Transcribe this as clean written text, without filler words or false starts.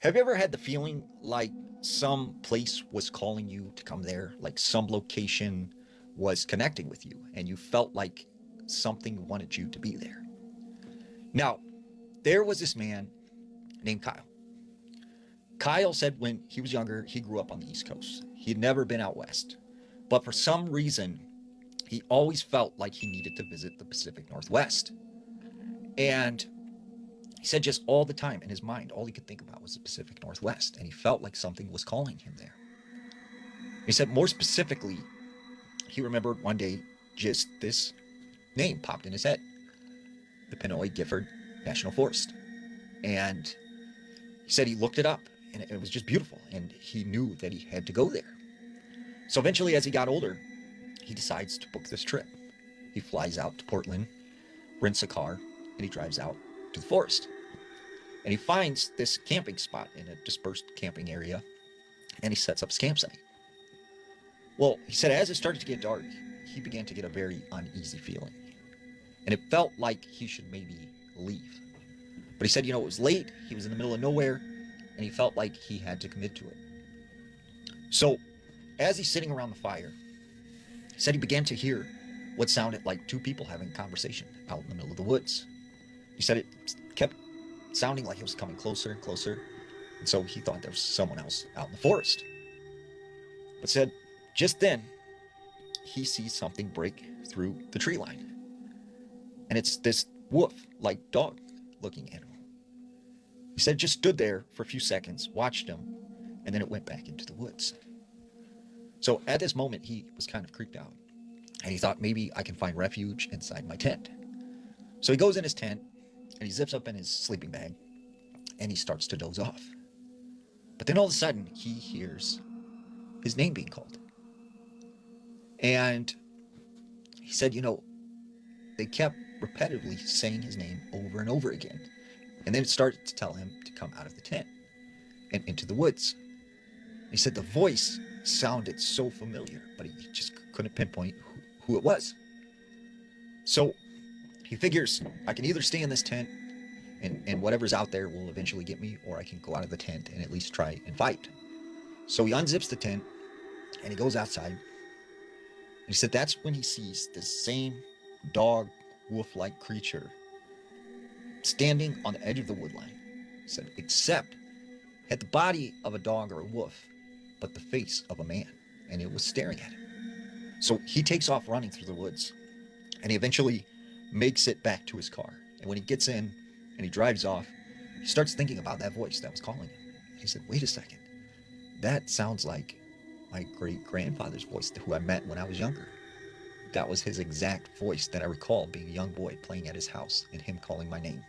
Have you ever had the feeling like some place was calling you to come there? Like some location was connecting with you and you felt like something wanted you to be there? Now, there was this man named Kyle. Kyle said when he was younger, he grew up on the East Coast. He had never been out west. But for some reason, he always felt like he needed to visit the Pacific Northwest. And he said just all the time in his mind, all he could think about was the Pacific Northwest. And he felt like something was calling him there. He said more specifically, he remembered one day just this name popped in his head, the Pinoy Gifford National Forest. And he said he looked it up and it was just beautiful. And he knew that he had to go there. So eventually, as he got older, he decides to book this trip. He flies out to Portland, rents a car, and he drives out to the forest. And he finds this camping spot in a dispersed camping area, and he sets up his campsite. Well, he said as it started to get dark, he began to get a very uneasy feeling. And it felt like he should maybe leave. But he said, it was late, he was in the middle of nowhere, and he felt like he had to commit to it. So, as he's sitting around the fire, he said he began to hear what sounded like two people having a conversation out in the middle of the woods. He said it kept sounding like it was coming closer and closer, and so he thought there was someone else out in the forest. But said just then, he sees something break through the tree line. And it's this wolf-like dog-looking animal. He said it just stood there for a few seconds, watched him, and then it went back into the woods. So at this moment, he was kind of creeped out. And he thought, maybe I can find refuge inside my tent. So he goes in his tent, and he zips up in his sleeping bag, and he starts to doze off. But then all of a sudden, he hears his name being called. And he said, they kept repetitively saying his name over and over again. And then it started to tell him to come out of the tent and into the woods. He said the voice sounded so familiar, but he just couldn't pinpoint who it was. So he figures, I can either stay in this tent and whatever's out there will eventually get me, or I can go out of the tent and at least try and fight. So he unzips the tent and he goes outside. And he said that's when he sees this same dog, wolf-like creature standing on the edge of the woodline. He said, except had the body of a dog or a wolf, but the face of a man, and it was staring at him. So he takes off running through the woods, and he eventually makes it back to his car. And when he gets in and he drives off, he starts thinking about that voice that was calling him. And he said, wait a second, that sounds like my great-grandfather's voice, who I met when I was younger. That was his exact voice that I recall being a young boy playing at his house and him calling my name.